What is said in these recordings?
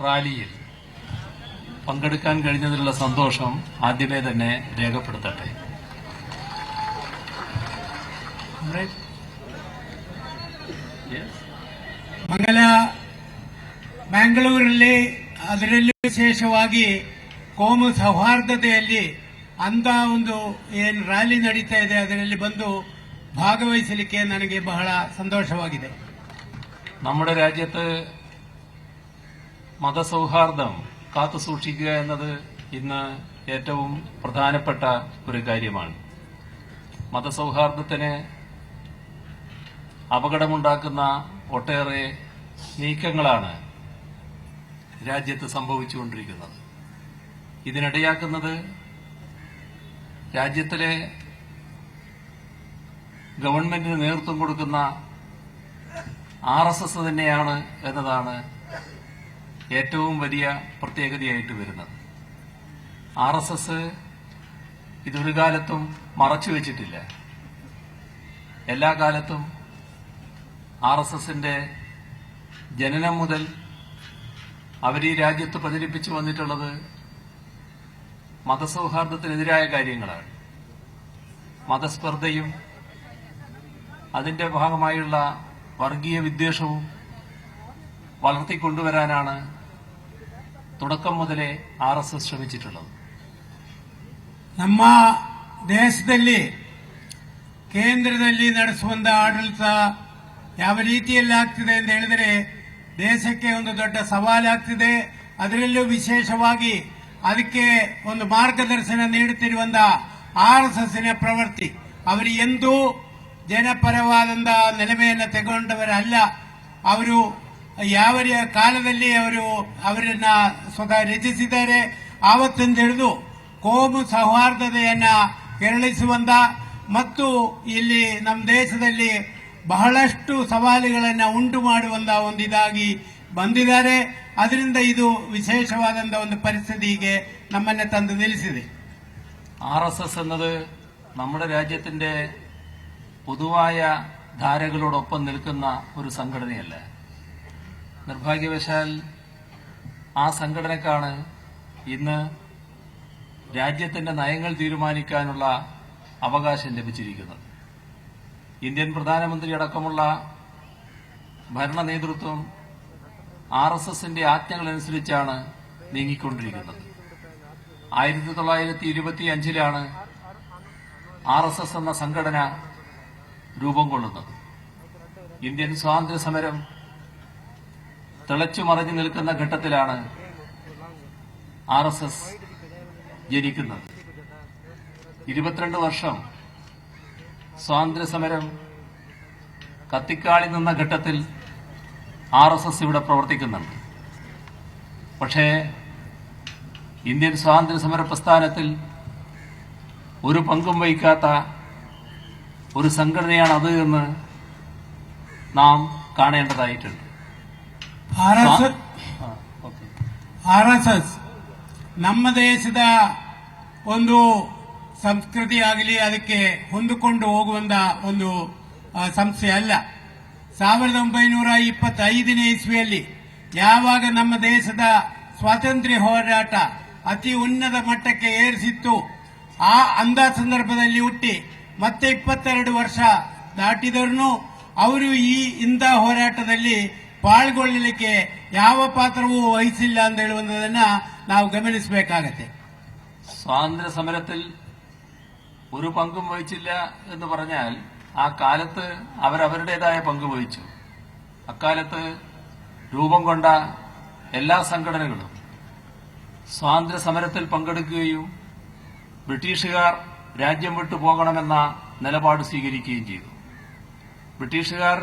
റാലിയിൽ പങ്കെടുക്കാൻ കഴിഞ്ഞതിലുള്ള സന്തോഷം ആദ്യമേ തന്നെ രേഖപ്പെടുത്തട്ടെ. ಮ್ಯಾಂಗಳೂರಲ್ಲಿ ಅದರಲ್ಲೂ ವಿಶೇಷವಾಗಿ ಕೋಮು ಸೌಹಾರ್ದತೆಯಲ್ಲಿ ಅಂತ ಒಂದು ಏನು ರ್ಯಾಲಿ ನಡೀತಾ ಇದೆ ಅದರಲ್ಲಿ ಬಂದು ഭാഗവഹിಸಲಿಕ್ಕೆ ನನಗೆ ಬಹಳ സന്തോഷವಾಗಿದೆ. നമ്മുടെ രാജ്യത്ത് മതസൗഹാർദ്ദം കാത്തുസൂക്ഷിക്കുക എന്നത് ഇന്ന് ഏറ്റവും പ്രധാനപ്പെട്ട ഒരു കാര്യമാണ്. മതസൗഹാർദ്ദത്തിന് അപകടമുണ്ടാക്കുന്ന ഒട്ടേറെ നീക്കങ്ങളാണ് രാജ്യത്ത് സംഭവിച്ചുകൊണ്ടിരിക്കുന്നത്. ഇതിനിടയാക്കുന്നത് രാജ്യത്തിലെ ഗവൺമെന്റിന് നേതൃത്വം കൊടുക്കുന്ന RSS തന്നെയാണ് എന്നതാണ് ഏറ്റവും വലിയ പ്രത്യേകതയായിട്ട് വരുന്നത്. RSS ഇതൊരു കാലത്തും മറച്ചുവെച്ചിട്ടില്ല. എല്ലാ കാലത്തും RSSന്റെ ജനനം മുതൽ അവർ ഈ രാജ്യത്ത് പ്രചരിപ്പിച്ചു വന്നിട്ടുള്ളത് മതസൗഹാർദ്ദത്തിനെതിരായ കാര്യങ്ങളാണ്. മതസ്പർദ്ധയും അതിന്റെ ഭാഗമായുള്ള വർഗീയ വിദ്വേഷവും വളർത്തിക്കൊണ്ടുവരാനാണ് തുടക്കം മുതലേ RSS ശ്രമിച്ചിട്ടുള്ളത്. ನಮ್ಮ ದೇಶದಲ್ಲಿ ಕೇಂದ್ರದಲ್ಲಿ ನಡೆಸುವಂತ ಆಡಳಿತ ಯಾವ ರೀತಿಯಲ್ಲಿ ಆಗ್ತಿದೆ ಅಂತ ಹೇಳಿದರೆ ದೇಶಕ್ಕೆ ಒಂದು ದೊಡ್ಡ ಸವಾಲಾಗ್ತಿದೆ. ಅದರಲ್ಲೂ ವಿಶೇಷವಾಗಿ ಅದಕ್ಕೆ ಒಂದು ಮಾರ್ಗದರ್ಶನ ನೀಡುತ್ತಿರುವಂತಹ RSSನ ಪ್ರವೃತ್ತಿ ಅವರು ಎಂದೂ ಜನಪರವಾದಂತ ನಿಲುಮೆಯನ್ನು ತೆಗೆದುಕೊಂಡವರಲ್ಲ. ಅವರು ಯಾವ ಕಾಲದಲ್ಲಿ ಅವರನ್ನ ಸ್ವತಃ ರಚಿಸಿದ್ದಾರೆ. ಆವತ್ತಿಂದ ಹಿಡಿದು ಕೋಮು ಸೌಹಾರ್ದತೆಯನ್ನ ಕೆರಳಿಸುವಂತ ಮತ್ತು ಇಲ್ಲಿ ನಮ್ಮ ದೇಶದಲ್ಲಿ ಬಹಳಷ್ಟು ಸವಾಲುಗಳನ್ನ ಉಂಟು ಮಾಡುವಂತ ಒಂದು ಇದಾಗಿ ಬಂದಿದ್ದಾರೆ. ಅದರಿಂದ ಇದು ವಿಶೇಷವಾದಂತಹ ಒಂದು ಪರಿಸ್ಥಿತಿಗೆ ನಮ್ಮನ್ನ ತಂದು ನಿಲ್ಲಿಸಿದೆ. RSS എന്നത് നമ്മുടെ രാജ്യത്തിന്റെ പൊതുവായ ധാരകളോടൊപ്പം നിൽക്കുന്ന ഒരു സംഘടനയല്ല. നിർഭാഗ്യവശാൽ ആ സംഘടനക്കാണ് ഇന്ന് രാജ്യത്തിന്റെ നയങ്ങൾ തീരുമാനിക്കാനുള്ള അവകാശം ലഭിച്ചിരിക്കുന്നത്. ഇന്ത്യൻ പ്രധാനമന്ത്രി അടക്കമുള്ള ഭരണ നേതൃത്വം RSSന്റെ ആജ്ഞകളനുസരിച്ചാണ് നീങ്ങിക്കൊണ്ടിരിക്കുന്നത്. 1925 RSS എന്ന സംഘടന രൂപം കൊള്ളുന്നത്. ഇന്ത്യൻ സ്വാതന്ത്ര്യ സമരം തിളച്ചുമറിഞ്ഞു നിൽക്കുന്ന ഘട്ടത്തിലാണ് RSS ജനിക്കുന്നത്. 22 വർഷം സ്വാതന്ത്ര്യ സമരം കത്തിക്കാളി നിന്ന ഘട്ടത്തിൽ RSS ഇവിടെ പ്രവർത്തിക്കുന്നുണ്ട്. പക്ഷേ ഇന്ത്യൻ സ്വാതന്ത്ര്യ സമര പ്രസ്ഥാനത്തിൽ ഒരു പങ്കും വഹിക്കാത്ത ഒരു സംഘടനയാണത് എന്ന് നാം കാണേണ്ടതായിട്ടുണ്ട്. RSS ನಮ್ಮ ದೇಶದ ಒಂದು ಸಂಸ್ಕೃತಿ ಆಗಲಿ ಅದಕ್ಕೆ ಹೊಂದಿಕೊಂಡು ಹೋಗುವಂತ ಒಂದು ಸಂಸ್ಥೆ ಅಲ್ಲ. 1925ನೇ ಇಸ್ವಿಯಲ್ಲಿ ಯಾವಾಗ ನಮ್ಮ ದೇಶದ ಸ್ವಾತಂತ್ರ್ಯ ಹೋರಾಟ ಅತಿ ಉನ್ನತ ಮಟ್ಟಕ್ಕೆ ಏರಿಸಿತ್ತು ಅಂದ ಸಂದರ್ಭದಲ್ಲಿ ಹುಟ್ಟಿ ಮತ್ತೆ 22 ವರ್ಷ ದಾಟಿದರೂ ಅವರು ಇಂಥ ಹೋರಾಟದಲ್ಲಿ ಪಾಲ್ಗೊಳ್ಳಲಿಕ್ಕೆ ಯಾವ ಪಾತ್ರವೂ ವಹಿಸಿಲ್ಲ ಅಂತ ಹೇಳುವುದನ್ನ ನಾವು ಗಮನಿಸಬೇಕಾಗತ್ತೆ. സ്വാതന്ത്ര്യ സമരത്തിൽ ഒരു പങ്കും വഹിച്ചില്ല എന്ന് പറഞ്ഞാൽ ആ കാലത്ത് അവരവരുടേതായ പങ്ക് വഹിച്ചു. അക്കാലത്ത് രൂപം കൊണ്ട എല്ലാ സംഘടനകളും സ്വാതന്ത്ര്യ സമരത്തിൽ പങ്കെടുക്കുകയും ബ്രിട്ടീഷുകാർ രാജ്യം വിട്ടു പോകണമെന്ന നിലപാട് സ്വീകരിക്കുകയും ചെയ്തു. ബ്രിട്ടീഷുകാർ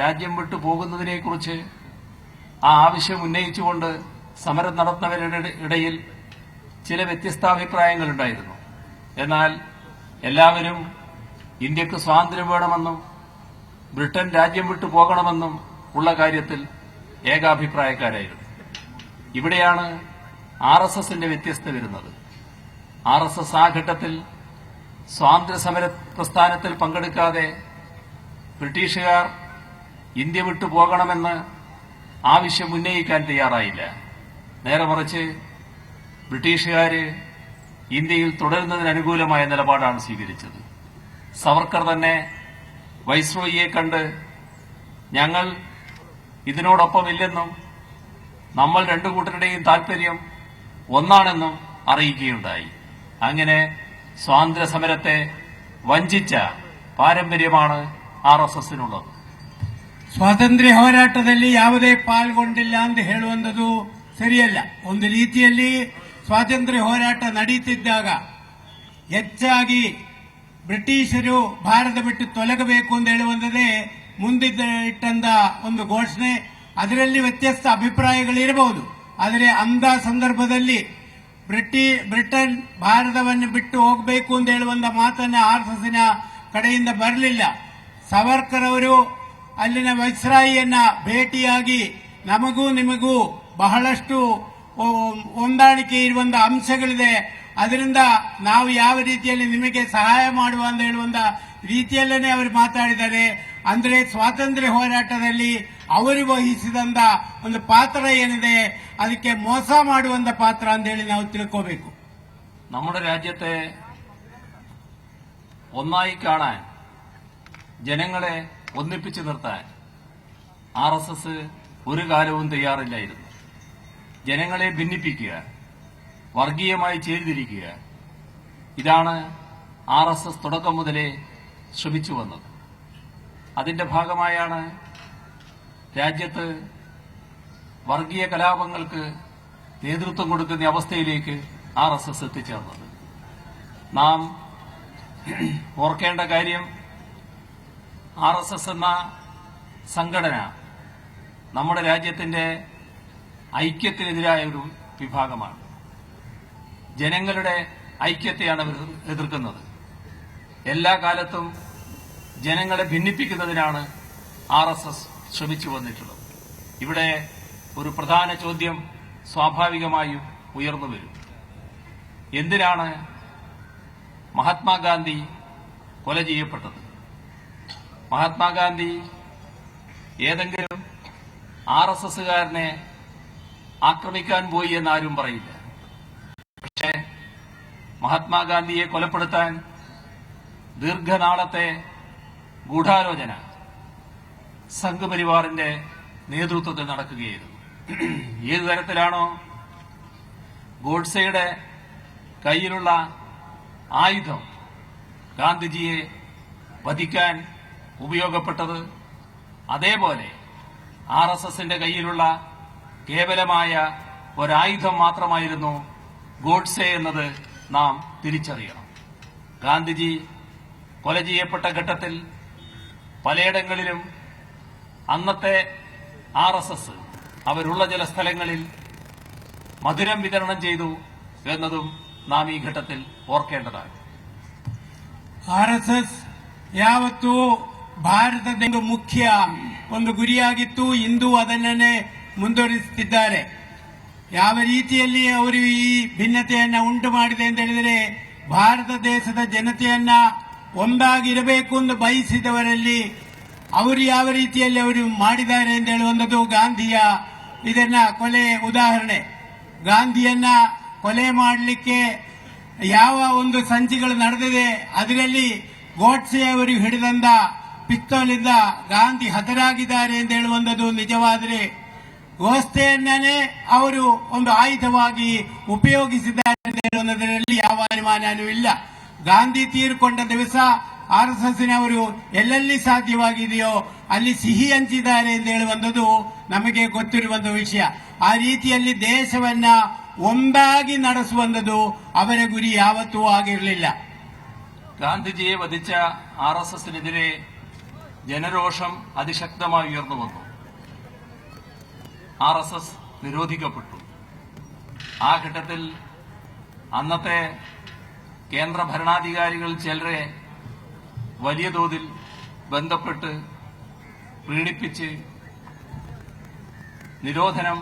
രാജ്യം വിട്ടു പോകുന്നതിനെക്കുറിച്ച് ആ ആവശ്യം ഉന്നയിച്ചുകൊണ്ട് സമരം നടത്തുന്നവരുടെ ഇടയിൽ ചില വ്യത്യസ്താഭിപ്രായങ്ങളുണ്ടായിരുന്നു. എന്നാൽ എല്ലാവരും ഇന്ത്യക്ക് സ്വാതന്ത്ര്യം വേണമെന്നും ബ്രിട്ടൻ രാജ്യം വിട്ടു പോകണമെന്നും ഉള്ള കാര്യത്തിൽ ഏകാഭിപ്രായക്കാരായിരുന്നു. ഇവിടെയാണ് RSSന്റെ വ്യത്യസ്തത വരുന്നത്. RSS ആ ഘട്ടത്തിൽ സ്വാതന്ത്ര്യ സമര പ്രസ്ഥാനത്തിൽ പങ്കെടുക്കാതെ ബ്രിട്ടീഷുകാർ ഇന്ത്യ വിട്ടു പോകണമെന്ന് ആവശ്യം ഉന്നയിക്കാൻ തയ്യാറായില്ല. നേരെ മറിച്ച് ബ്രിട്ടീഷുകാര് ഇന്ത്യയിൽ തുടരുന്നതിന് അനുകൂലമായ നിലപാടാണ് സ്വീകരിച്ചത്. സവർക്കർ തന്നെ വൈസ്രോയിയെ കണ്ട് ഞങ്ങൾ ഇതിനോടൊപ്പമില്ലെന്നും നമ്മൾ രണ്ടു കൂട്ടരുടെയും താൽപര്യം ഒന്നാണെന്നും അറിയിക്കുകയുണ്ടായി. അങ്ങനെ സ്വാതന്ത്ര്യ സമരത്തെ ವಂಚಿತ ಪಾರಂಪರ್ಯമാണ് RSSനുള്ളത്. ಸ್ವಾತಂತ್ರ್ಯ ಹೋರಾಟದಲ್ಲಿ ಯಾವುದೇ ಪಾಲ್ಗೊಂಡಿಲ್ಲ ಅಂತ ಹೇಳುವಂಥದ್ದು ಸರಿಯಲ್ಲ. ಒಂದು ರೀತಿಯಲ್ಲಿ ಸ್ವಾತಂತ್ರ್ಯ ಹೋರಾಟ ನಡೀತಿದ್ದಾಗ ಹೆಚ್ಚಾಗಿ ಬ್ರಿಟಿಷರು ಭಾರತ ಬಿಟ್ಟು ತೊಲಗಬೇಕು ಅಂತ ಹೇಳುವಂಥದ್ದೇ ಮುಂದಿಟ್ಟಂತ ಒಂದು ಘೋಷಣೆ. ಅದರಲ್ಲಿ ವ್ಯತ್ಯಸ್ತ ಅಭಿಪ್ರಾಯಗಳಿರಬಹುದು. ಆದರೆ ಅಂಥ ಸಂದರ್ಭದಲ್ಲಿ ಬ್ರಿಟನ್ ಭಾರತವನ್ನು ಬಿಟ್ಟು ಹೋಗಬೇಕು ಅಂತ ಹೇಳುವಂತ ಮಾತನ್ನ RSSನ ಕಡೆಯಿಂದ ಬರಲಿಲ್ಲ. ಸವರ್ಕರ್ ಅವರು ಅಲ್ಲಿನ ವೈಸ್ರಾಯಿಯನ್ನ ಭೇಟಿಯಾಗಿ ನಮಗೂ ನಿಮಗೂ ಬಹಳಷ್ಟು ಹೊಂದಾಣಿಕೆ ಇರುವಂತ ಅಂಶಗಳಿದೆ, ಅದರಿಂದ ನಾವು ಯಾವ ರೀತಿಯಲ್ಲಿ ನಿಮಗೆ ಸಹಾಯ ಮಾಡುವ ಅಂತ ಹೇಳುವಂತ ರೀತಿಯಲ್ಲೇ ಅವರು ಮಾತಾಡಿದ್ದಾರೆ. ಅಂದ್ರೆ ಸ್ವಾತಂತ್ರ್ಯ ಹೋರಾಟದಲ್ಲಿ ಅವರು ವಹಿಸಿದಂತ ಒಂದು ಪಾತ್ರ ಏನಿದೆ ಅದಕ್ಕೆ ಮೋಸ ಮಾಡುವಂತ ಪಾತ್ರ ಅಂತ ಹೇಳಿ ನಾವು ತಿಳ್ಕೋಬೇಕು. നമ്മുടെ രാജ്യത്തെ ഒന്നായി കാണാൻ, ജനങ്ങളെ ഒന്നിപ്പിച്ചു നിർത്താൻ RSS ഒരു കാലവും തയ്യാറില്ലായിരുന്നു. ജനങ്ങളെ ഭിന്നിപ്പിക്കുക, വർഗീയമായി ചേരിതിരിക്കുക, ഇതാണ് RSS തുടക്കം മുതലേ ശ്രമിച്ചു വന്നത്. അതിന്റെ ഭാഗമായാണ് രാജ്യത്ത് വർഗീയ കലാപങ്ങൾക്ക് നേതൃത്വം കൊടുക്കുന്ന അവസ്ഥയിലേക്ക് RSS എത്തിച്ചേർന്നത്. നാം ഓർക്കേണ്ട കാര്യം, RSS എന്ന സംഘടന നമ്മുടെ രാജ്യത്തിന്റെ ഐക്യത്തിനെതിരായ ഒരു വിഭാഗമാണ്. ജനങ്ങളുടെ ഐക്യത്തെയാണ് അവർ എതിർക്കുന്നത്. എല്ലാ കാലത്തും ജനങ്ങളെ ഭിന്നിപ്പിക്കുന്നതിനാണ് RSS ശ്രമിച്ചു വന്നിട്ടുള്ളത്. ഇവിടെ ഒരു പ്രധാന ചോദ്യം സ്വാഭാവികമായും ഉയർന്നു വരും. എന്തിനാണ് മഹാത്മാഗാന്ധി കൊല ചെയ്യപ്പെട്ടത്? മഹാത്മാഗാന്ധി ഏതെങ്കിലും RSSകാരനെ ആക്രമിക്കാൻ പോയി എന്നാരും പറയില്ല. പക്ഷേ മഹാത്മാഗാന്ധിയെ കൊലപ്പെടുത്താൻ ദീർഘനാളത്തെ ഗൂഢാലോചന സംഘപരിവാറിന്റെ നേതൃത്വത്തിൽ നടക്കുകയായിരുന്നു. ഏതു തരത്തിലാണോ ഗോഡ്സെയുടെ കയ്യിലുള്ള ആയുധം ഗാന്ധിജിയെ വധിക്കാൻ ഉപയോഗപ്പെട്ടത്, അതേപോലെ RSSന്റെ കയ്യിലുള്ള കേവലമായ ഒരായുധം മാത്രമായിരുന്നു ഗോഡ്സെ എന്നത് നാം തിരിച്ചറിയണം. ഗാന്ധിജി കൊല ചെയ്യപ്പെട്ട ഘട്ടത്തിൽ പലയിടങ്ങളിലും അന്നത്തെ RSS അവരുള്ള ചില സ്ഥലങ്ങളിൽ മധുരം വിതരണം ചെയ്തു എന്നതും നാം ഈ ഘട്ടത്തിൽ ಓರ್ಕೇಂಡതാണ്. RSS ಯಾವತ್ತೂ ಭಾರತದ ಮುಖ್ಯ ಒಂದು ಗುರಿಯಾಗಿತ್ತು. ಇಂದು ಅದನ್ನೇ ಮುಂದುವರಿಸುತ್ತಿದ್ದಾರೆ. ಯಾವ ರೀತಿಯಲ್ಲಿ ಅವರು ಈ ಭಿನ್ನತೆಯನ್ನ ಉಂಟು ಮಾಡಿದೆ ಅಂತ ಹೇಳಿದರೆ, ಭಾರತ ದೇಶದ ಜನತೆಯನ್ನ ಒಂದಾಗಿರಬೇಕು ಎಂದು ಬಯಸಿದವರಲ್ಲಿ ಅವರು ಯಾವ ರೀತಿಯಲ್ಲಿ ಅವರು ಮಾಡಿದ್ದಾರೆ ಅಂತ ಹೇಳುವಂಥದ್ದು ಗಾಂಧಿಯ ಇದನ್ನ ಕೊಲೆ ಉದಾಹರಣೆ. ಗಾಂಧಿಯನ್ನ ಕೊಲೆ ಮಾಡಲಿಕ್ಕೆ ಯಾವ ಒಂದು ಸಂಚಿಗಳು ನಡೆದಿದೆ, ಅದರಲ್ಲಿ ಗೋಡ್ಸೆ ಅವರು ಹಿಡಿದಂತ ಪಿಸ್ತೂಲಿಂದ ಗಾಂಧಿ ಹತರಾಗಿದ್ದಾರೆ ಅಂತ ಹೇಳುವಂಥದ್ದು ನಿಜವಾದರೆ, ಗೋಡ್ಸೆಯನ್ನೇ ಅವರು ಒಂದು ಆಯುಧವಾಗಿ ಉಪಯೋಗಿಸಿದ್ದಾರೆ ಅಂತ ಹೇಳುವುದರಲ್ಲಿ ಯಾವ ಅನುಮಾನವೂ ಇಲ್ಲ. ಗಾಂಧಿ ತೀರಿಕೊಂಡ ದಿವಸ RSSನವರು ಎಲ್ಲೆಲ್ಲಿ ಸಾಧ್ಯವಾಗಿದೆಯೋ ಅಲ್ಲಿ ಸಿಹಿ ಹಂಚಿದ್ದಾರೆ ಅಂತ ಹೇಳುವಂಥದ್ದು ನಮಗೆ ಗೊತ್ತಿರುವಂತಹ ವಿಷಯ. ಆ ರೀತಿಯಲ್ಲಿ ದೇಶವನ್ನ ಒಂದಾಗಿ ನಡೆಸುವಂಥದ್ದು ಅವರ ಗುರಿ ಯಾವತ್ತೂ ಆಗಿರಲಿಲ್ಲ. ഗാന്ധിജിയെ വധിച്ച RSSനെതിരെ ജനരോഷം അതിശക്തമായി ഉയർന്നു വന്നു. RSS നിരോധിക്കപ്പെട്ടു. ആ ഘട്ടത്തിൽ അന്നത്തെ കേന്ദ്ര ഭരണാധികാരികൾ ചിലരെ വലിയ തോതിൽ ബന്ധപ്പെട്ട് പീഡിപ്പിച്ച് നിരോധനം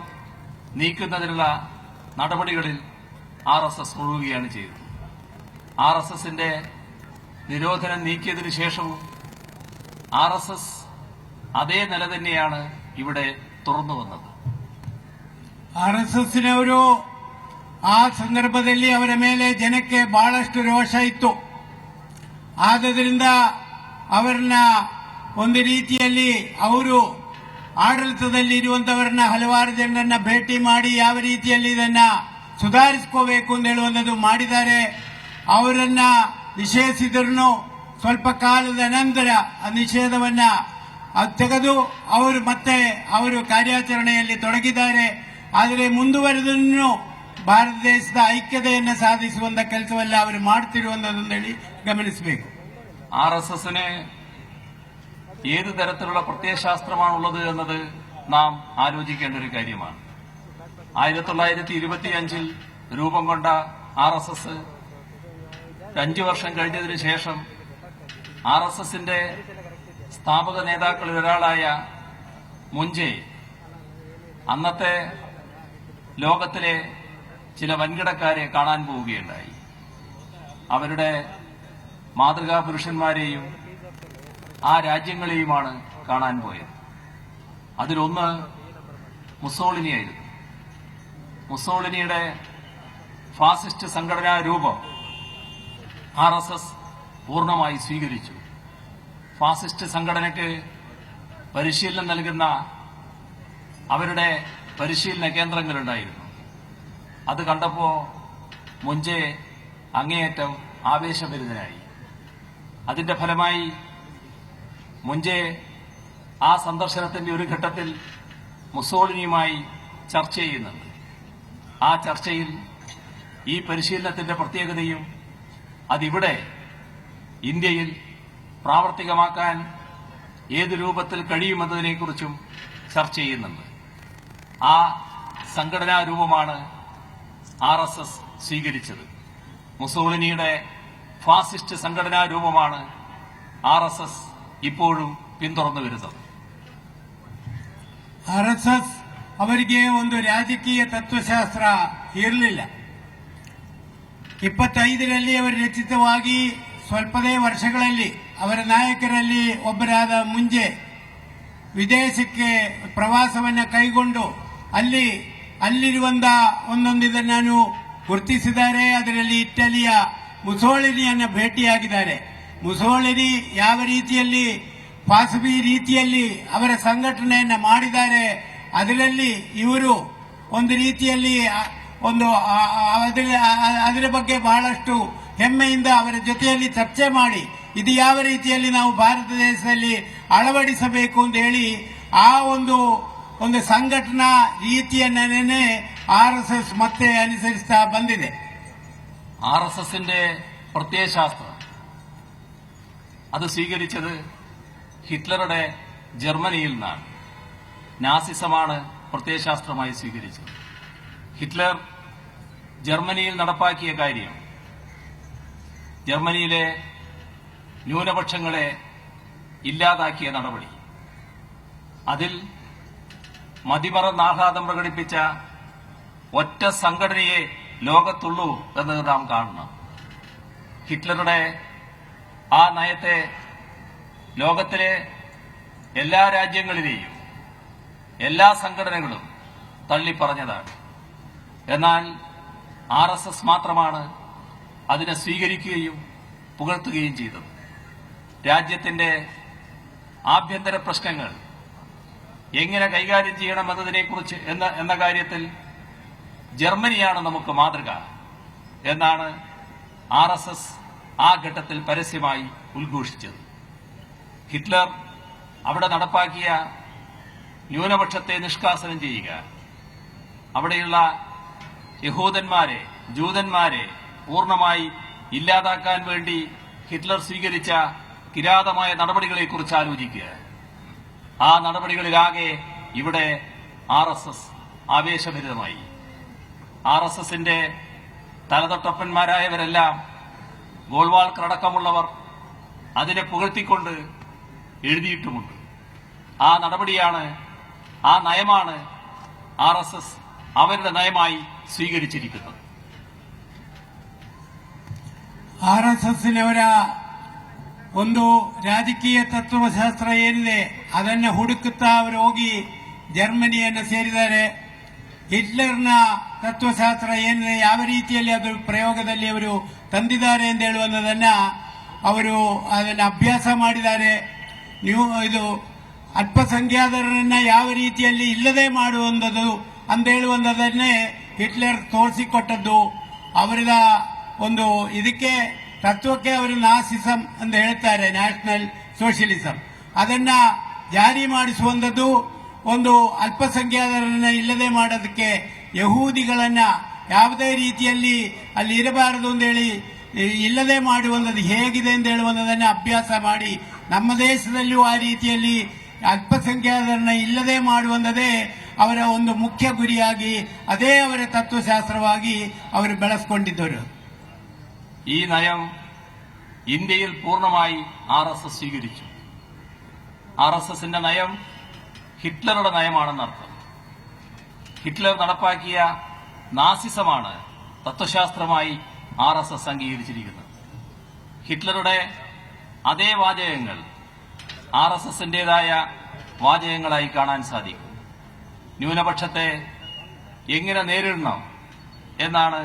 നീക്കുന്നതിനുള്ള നടപടികളിൽ RSS മുഴുകുകയാണ് ചെയ്തത്. RSSന്റെ നിരോധനം നീക്കിയതിനു ശേഷവും RSS അതേ നില തന്നെയാണ് ഇവിടെ തുറന്നു വന്നത്. RSSನವರು ಆ ಸಂದರ್ಭದಲ್ಲಿ ಅವರ ಮೇಲೆ ಜನಕ್ಕೆ ಬಹಳಷ್ಟು ರೋಷ ಇತ್ತು. ಆದ್ದರಿಂದ ಅವರನ್ನ ಒಂದು ರೀತಿಯಲ್ಲಿ ಅವರು ಆಡಳಿತದಲ್ಲಿ ಇರುವಂತವರನ್ನ ಹಲವಾರು ಜನರನ್ನ ಭೇಟಿ ಮಾಡಿ ಯಾವ ರೀತಿಯಲ್ಲಿ ಇದನ್ನ ಸುಧಾರಿಸಿಕೋಬೇಕು ಅಂತ ಹೇಳುವಂಥದ್ದು ಮಾಡಿದ್ದಾರೆ. ಅವರನ್ನ ನಿಷೇಧಿಸಿದ್ರು ಸ್ವಲ್ಪ ಕಾಲದ ನಂತರ ಆ ನಿಷೇಧವನ್ನ ತೆಗೆದು ಅವರು ಮತ್ತೆ ಅವರು ಕಾರ್ಯಾಚರಣೆಯಲ್ಲಿ ತೊಡಗಿದ್ದಾರೆ. ಆದರೆ ಮುಂದುವರೆದನ್ನು ಭಾರತ ದೇಶದ ಐಕ್ಯತೆಯನ್ನು സാധിಸುವಂತ ಕೆಲಸವಲ್ಲ ಅವರು ಮಾಡುತ್ತಿರುವಂತದ್ದು ಹೇಳಿ ഗമനിಸಬೇಕು. RSSന് ഏത് തരത്തിലുള്ള പ്രത്യയശാസ്ത്രമാണുള്ളത് എന്നത് നാം ആലോചിക്കേണ്ട ഒരു കാര്യമാണ്. 1925 രൂപം കൊണ്ട RSS 5 വർഷം കഴിഞ്ഞതിന് ശേഷം RSSന്റെ സ്ഥാപക നേതാക്കളിൽ ഒരാളായ മുഞ്ചെ അന്നത്തെ ലോകത്തിലെ ചില വൻകിടക്കാരെ കാണാൻ പോവുകയുണ്ടായി. അവരുടെ മാതൃകാ പുരുഷന്മാരെയും ആ രാജ്യങ്ങളെയുമാണ് കാണാൻ പോയത്. അതിലൊന്ന് മുസോളിനിയായിരുന്നു. മുസോളിനിയുടെ ഫാസിസ്റ്റ് സംഘടനാ രൂപം RSS പൂർണ്ണമായി സ്വീകരിച്ചു. ഫാസിസ്റ്റ് സംഘടനയ്ക്ക് പരിശീലനം നൽകുന്ന അവരുടെ പരിശീലന കേന്ദ്രങ്ങളുണ്ടായിരുന്നു. അത് കണ്ടപ്പോ മുഞ്ചെ അങ്ങേയറ്റം ആവേശഭരിതനായി. അതിന്റെ ഫലമായി മുഞ്ചെ ആ സന്ദർശനത്തിന്റെ ഒരു ഘട്ടത്തിൽ മുസോളിനിയുമായി ചർച്ച ചെയ്യുന്നുണ്ട്. ആ ചർച്ചയിൽ ഈ പരിശീലനത്തിന്റെ പ്രത്യേകതയും അതിവിടെ ഇന്ത്യയിൽ പ്രാവർത്തികമാക്കാൻ ഏത് രൂപത്തിൽ കഴിയുമെന്നതിനെക്കുറിച്ചും ചർച്ച ചെയ്യുന്നുണ്ട്. ആ സംഘടനാ രൂപമാണ് RSS സ്വീകരിച്ചത്. മുസോളിനിയുടെ ഫാസിസ്റ്റ് സംഘടനാ രൂപമാണ് RSS ಇಪ್ಪೋഴും പിന്തുടർന്നു വരുന്നത്. RSS ಅವರಿಗೆ ಒಂದು ರಾಜಕೀಯ ತತ್ವಶಾಸ್ತ್ರ ಇರಲಿಲ್ಲ. 25ರಲ್ಲಿ ಅವರು ರಚಿತವಾಗಿ ಸ್ವಲ್ಪದೇ ವರ್ಷಗಳಲ್ಲಿ ಅವರ ನಾಯಕರಲ್ಲಿ ಒಬ್ಬರಾದ ಮುಂಜೆ ವಿದೇಶಕ್ಕೆ ಪ್ರವಾಸವನ್ನು ಕೈಗೊಂಡು ಅಲ್ಲಿರುವಂತ ಒಂದೊಂದು ಇದನ್ನು ಗುರುತಿಸಿದ್ದಾರೆ. ಅದರಲ್ಲಿ ಇಟಲಿಯ ಮುಸೋಳಿನಿಯನ್ನ ಭೇಟಿಯಾಗಿದ್ದಾರೆ. ಮುಸೋಳಿನಿ ಯಾವ ರೀತಿಯಲ್ಲಿ ಫಾಸಬಿ ರೀತಿಯಲ್ಲಿ ಅವರ ಸಂಘಟನೆಯನ್ನ ಮಾಡಿದ್ದಾರೆ, ಅದರಲ್ಲಿ ಇವರು ಒಂದು ರೀತಿಯಲ್ಲಿ ಅದರ ಬಗ್ಗೆ ಬಹಳಷ್ಟು ಹೆಮ್ಮೆಯಿಂದ ಅವರ ಜೊತೆಯಲ್ಲಿ ಚರ್ಚೆ ಮಾಡಿ ಇದು ಯಾವ ರೀತಿಯಲ್ಲಿ ನಾವು ಭಾರತ ದೇಶದಲ್ಲಿ ಅಳವಡಿಸಬೇಕು ಅಂತ ಹೇಳಿ ಆ ಒಂದು ಸಂಘಟನಾ ರೀತಿಯನ್ನೇ RSS ಮತ್ತೆ ಅನುಸರಿಸ್ತಾ ಬಂದಿದೆ. RSSന്റെ പ്രത്യയശാസ്ത്രം അത് സ്വീകരിച്ചത് ഹിറ്റ്ലറുടെ ജർമ്മനിയിൽ നിന്നാണ്. നാസിസമാണ് പ്രത്യയശാസ്ത്രമായി സ്വീകരിച്ചത്. ഹിറ്റ്ലർ ജർമ്മനിയിൽ നടപ്പാക്കിയ കാര്യം ജർമ്മനിയിലെ ന്യൂനപക്ഷങ്ങളെ ഇല്ലാതാക്കിയ നടപടി. അതിൽ മതിമറന്ന് ആഹ്ലാദം പ്രകടിപ്പിച്ച ഒറ്റ സംഘടനയെ ലോകത്തുള്ളൂ എന്നത് നാം കാണണം. ഹിറ്റ്ലറുടെ ആ നയത്തെ ലോകത്തിലെ എല്ലാ രാജ്യങ്ങളിലെയും എല്ലാ സംഘടനകളും തള്ളിപ്പറഞ്ഞതാണ്. എന്നാൽ RSS മാത്രമാണ് അതിനെ സ്വീകരിക്കുകയും പുകഴ്ത്തുകയും ചെയ്തത്. രാജ്യത്തിന്റെ ആഭ്യന്തര പ്രശ്നങ്ങൾ എങ്ങനെ കൈകാര്യം ചെയ്യണമെന്നതിനെക്കുറിച്ച് എന്ന കാര്യത്തിൽ ജർമ്മനിയാണ് നമുക്ക് മാതൃക എന്നാണ് RSS ആ ഘട്ടത്തിൽ പരസ്യമായി ഉദ്ഘോഷിച്ചത്. ഹിറ്റ്ലർ അവിടെ നടപ്പാക്കിയ ന്യൂനപക്ഷത്തെ നിഷ്കാസനം ചെയ്യുക, അവിടെയുള്ള യഹൂദന്മാരെ ജൂതന്മാരെ പൂർണ്ണമായി ഇല്ലാതാക്കാൻ വേണ്ടി ഹിറ്റ്ലർ സ്വീകരിച്ച കിരാതമായ നടപടികളെക്കുറിച്ച് ആലോചിക്കുക. ആ നടപടികളിലാകെ ഇവിടെ RSS ആവേശഭരിതമായി. RSSന്റെ തലതൊട്ടപ്പന്മാരായവരെല്ലാം ഗോൾവാൾക്കർ അടക്കമുള്ളവർ അതിനെ പുകഴ്ത്തിക്കൊണ്ട് എഴുതിയിട്ടുമുണ്ട്. ആ നടപടിയാണ്, ആ നയമാണ് RSS അവരുടെ നയമായി സ്വീകരിച്ചിരിക്കുന്നത്. RSSನವರ ಒಂದು ರಾಜಕೀಯ ತತ್ವಶಾಸ್ತ್ರ ಏನಿದೆ ಅದನ್ನು ಹುಡುಕುತ್ತಾ ಅವರು ಹೋಗಿ ಜರ್ಮನಿಯನ್ನು ಸೇರಿದ್ದಾರೆ. ಹಿಟ್ಲರ್ನ ತತ್ವಶಾಸ್ತ್ರ ಏನಿದೆ ಯಾವ ರೀತಿಯಲ್ಲಿ ಅದು ಪ್ರಯೋಗದಲ್ಲಿ ಅವರು ತಂದಿದ್ದಾರೆ ಅಂತ ಹೇಳುವಂಥದನ್ನ ಅವರು ಅದನ್ನು ಅಭ್ಯಾಸ ಮಾಡಿದ್ದಾರೆ. ನೀವು ಇದು ಅಲ್ಪಸಂಖ್ಯಾತರನ್ನ ಯಾವ ರೀತಿಯಲ್ಲಿ ಇಲ್ಲದೆ ಮಾಡುವಂಥದ್ದು ಅಂತ ಹೇಳುವಂಥದ್ದನ್ನೇ ಹಿಟ್ಲರ್ ತೋರಿಸಿಕೊಟ್ಟದ್ದು. ಅವರ ಒಂದು ಇದಕ್ಕೆ ತತ್ವಕ್ಕೆ ಅವರು ನಾಸಿಸಂ ಅಂತ ಹೇಳ್ತಾರೆ, ನ್ಯಾಷನಲ್ ಸೋಷಿಯಲಿಸಂ. ಅದನ್ನ ಜಾರಿ ಮಾಡಿಸುವಂಥದ್ದು ಒಂದು ಅಲ್ಪಸಂಖ್ಯಾತರನ್ನ ಇಲ್ಲದೆ ಮಾಡೋದಕ್ಕೆ, ಯಹೂದಿಗಳನ್ನ ಯಾವುದೇ ರೀತಿಯಲ್ಲಿ ಅಲ್ಲಿ ಇರಬಾರದು ಅಂತೇಳಿ ಇಲ್ಲದೆ ಮಾಡುವಂಥದ್ದು ಹೇಗಿದೆ ಅಂತ ಹೇಳುವಂಥದನ್ನ ಅಭ್ಯಾಸ ಮಾಡಿ ನಮ್ಮ ದೇಶದಲ್ಲಿಯೂ ಆ ರೀತಿಯಲ್ಲಿ ಅಲ್ಪಸಂಖ್ಯಾತರನ್ನ ಇಲ್ಲದೆ ಮಾಡುವಂಥದ್ದೇ ಅವರ ಒಂದು ಮುಖ್ಯ ಗುರಿಯಾಗಿ, ಅದೇ ಅವರ തത്വശാസ്ത്രವಾಗಿ അവർ ಬೆಳೆಸಿಕೊಂಡಿದ್ದರು. ഈ നയം ഇന്ത്യയിൽ പൂർണ്ണമായി RSS സ്വീകരിച്ചു. RSSന്റെ നയം ഹിറ്റ്ലറുടെ നയമാണെന്നർത്ഥം. ഹിറ്റ്ലർ നടപ്പാക്കിയ നാസിസമാണ് തത്വശാസ്ത്രമായി RSS അംഗീകരിച്ചിരിക്കുന്നത്. ഹിറ്റ്ലറുടെ അതേ വാചകങ്ങൾ RSSന്റേതായ വാചകങ്ങളായി കാണാൻ സാധിക്കും. ന്യൂനപക്ഷത്തെ എങ്ങനെ നേരിടണം എന്നാണ്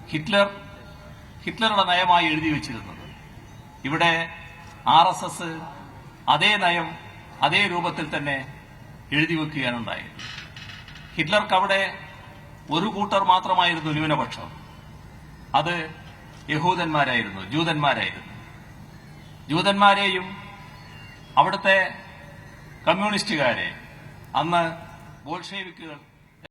ഹിറ്റ്ലറുടെ നയമായി എഴുതി വച്ചിരുന്നത്. ഇവിടെ RSS അതേ നയം അതേ രൂപത്തിൽ തന്നെ എഴുതി വെക്കുകയാണുണ്ടായത്. ഹിറ്റ്ലർക്ക് അവിടെ ഒരു കൂട്ടർ മാത്രമായിരുന്നു ന്യൂനപക്ഷം. അത് യഹൂദന്മാരായിരുന്നു, ജൂതന്മാരായിരുന്നു. ജൂതന്മാരെയും അവിടുത്തെ കമ്മ്യൂണിസ്റ്റുകാരെ അന്ന് ബോൾഷെവിക്കുകൾ